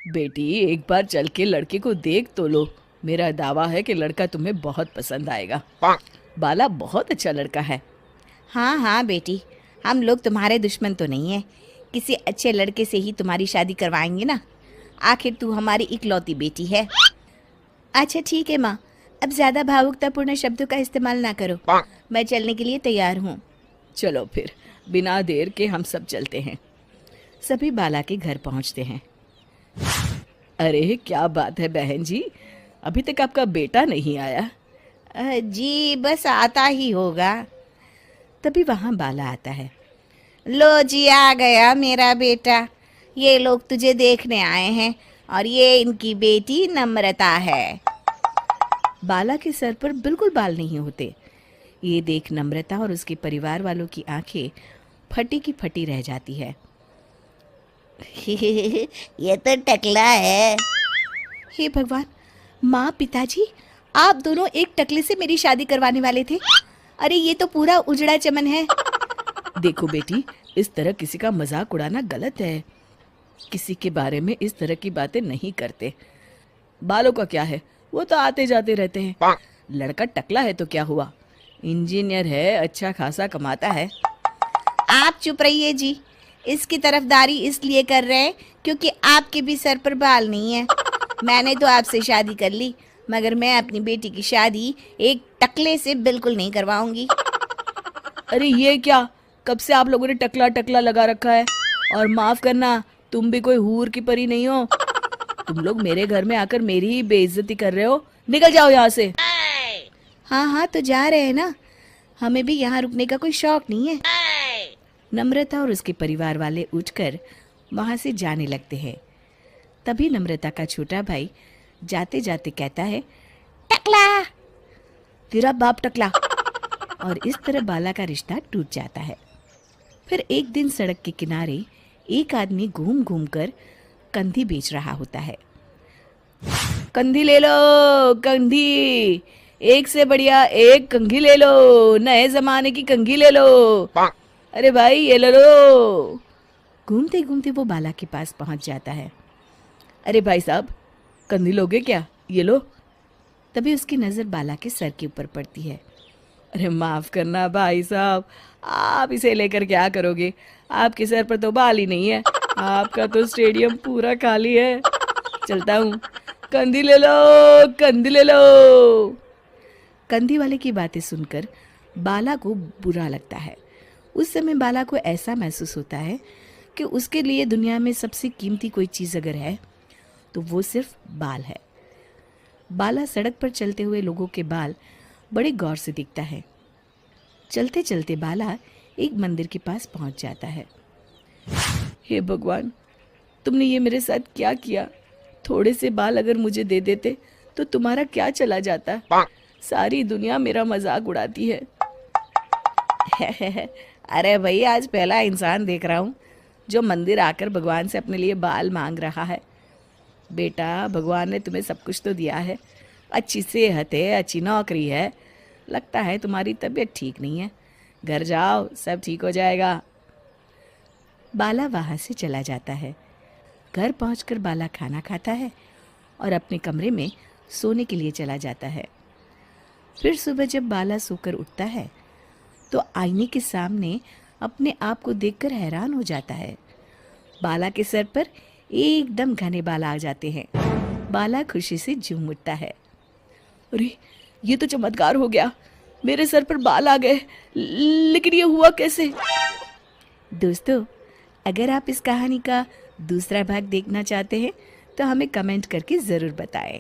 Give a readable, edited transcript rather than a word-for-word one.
बेटी, एक बार चल के लड़के को देख तो लो। मेरा दावा है कि लड़का तुम्हें बहुत पसंद आएगा। बाला बहुत अच्छा लड़का है। हाँ हाँ बेटी, हम लोग तुम्हारे दुश्मन तो नहीं है। किसी अच्छे लड़के से ही तुम्हारी शादी करवाएंगे ना। आखिर तू हमारी इकलौती बेटी है। अच्छा ठीक है माँ, अब ज़्यादा भावुकतापूर्ण शब्दों का इस्तेमाल ना करो। मैं चलने के लिए तैयार हूँ। चलो फिर, बिना देर के हम सब चलते हैं। सभी बाला के घर पहुंचते हैं। अरे क्या बात है बहन जी, अभी तक आपका बेटा नहीं आया? जी बस आता ही होगा। तभी वहां बाला आता है। लो जी, आ गया मेरा बेटा। ये लोग तुझे देखने आए हैं और ये इनकी बेटी नम्रता है। बाला के सर पर बिल्कुल बाल नहीं होते। ये देख नम्रता और उसके परिवार वालों की आंखें फटी की फटी रह जाती है। ये तो टकला है। हे भगवान, माँ पिताजी, आप दोनों एक टकले से मेरी शादी करवाने वाले थे। अरे ये तो पूरा उजड़ा चमन है। देखो बेटी, इस तरह किसी का मजाक उड़ाना गलत है। किसी के बारे में इस तरह की बातें नहीं करते। बालों का क्या है, वो तो आते जाते रहते हैं। लड़का टकला है तो क्या हुआ, इंजीनियर है, अच्छा खासा कमाता है। आप चुप रहिए जी। इसकी तरफदारी इसलिए कर रहे हैं क्योंकि आपके भी सर पर बाल नहीं है। मैंने तो आपसे शादी कर ली, मगर मैं अपनी बेटी की शादी एक टकले से बिल्कुल नहीं करवाऊंगी। अरे ये क्या, कब से आप लोगों ने टकला टकला लगा रखा है? और माफ करना, तुम भी कोई हूर की परी नहीं हो। तुम लोग मेरे घर में आकर मेरी ही बेइज्जती कर रहे हो। निकल जाओ यहाँ से। हाँ हाँ तो जा रहे हैं ना, हमें भी यहाँ रुकने का कोई शौक नहीं है। नम्रता और उसके परिवार वाले उठकर वहां से जाने लगते हैं। तभी नम्रता का छोटा भाई जाते जाते कहता है, टकला। तेरा बाप टकला। और इस तरह बाला का रिश्ता टूट जाता है। फिर एक दिन सड़क के किनारे एक आदमी घूम घूम कर कंधी बेच रहा होता है। कंधी ले लो, कंधी, एक से बढ़िया एक कंघी ले लो, नए जमाने की कंघी ले लो। अरे भाई ये ले लो। घूमते घूमते वो बाला के पास पहुंच जाता है। अरे भाई साहब, कंधी लोगे क्या? ये लो। तभी उसकी नजर बाला के सर के ऊपर पड़ती है। अरे माफ करना भाई साहब, आप इसे लेकर क्या करोगे? आपके सर पर तो बाल ही नहीं है। आपका तो स्टेडियम पूरा खाली है। चलता हूँ। कंधी ले लो, कंधी ले लो। कंधी वाले की बातें सुनकर बाला को बुरा लगता है। उस समय बाला को ऐसा महसूस होता है कि उसके लिए दुनिया में सबसे कीमती कोई चीज़ अगर है तो वो सिर्फ बाल है। बाला सड़क पर चलते हुए लोगों के बाल बड़े गौर से दिखता है। चलते चलते बाला एक मंदिर के पास पहुंच जाता है। हे भगवान, तुमने ये मेरे साथ क्या किया? थोड़े से बाल अगर मुझे दे देते तो तुम्हारा क्या चला जाता? सारी दुनिया मेरा मजाक उड़ाती है। अरे भाई, आज पहला इंसान देख रहा हूँ जो मंदिर आकर भगवान से अपने लिए बाल मांग रहा है। बेटा, भगवान ने तुम्हें सब कुछ तो दिया है। अच्छी सेहत है, अच्छी नौकरी है। लगता है तुम्हारी तबीयत ठीक नहीं है। घर जाओ, सब ठीक हो जाएगा। बाला वहाँ से चला जाता है। घर पहुंचकर बाला खाना खाता है और अपने कमरे में सोने के लिए चला जाता है। फिर सुबह जब बाला सोकर उठता है तो आईने के सामने अपने आप को देखकर हैरान हो जाता है। बाला के सर पर एकदम घने बाल आ जाते हैं। बाला खुशी से झूम उठता है। अरे ये तो चमत्कार हो गया, मेरे सर पर बाल आ गए। लेकिन ये हुआ कैसे? दोस्तों, अगर आप इस कहानी का दूसरा भाग देखना चाहते हैं तो हमें कमेंट करके ज़रूर बताएं।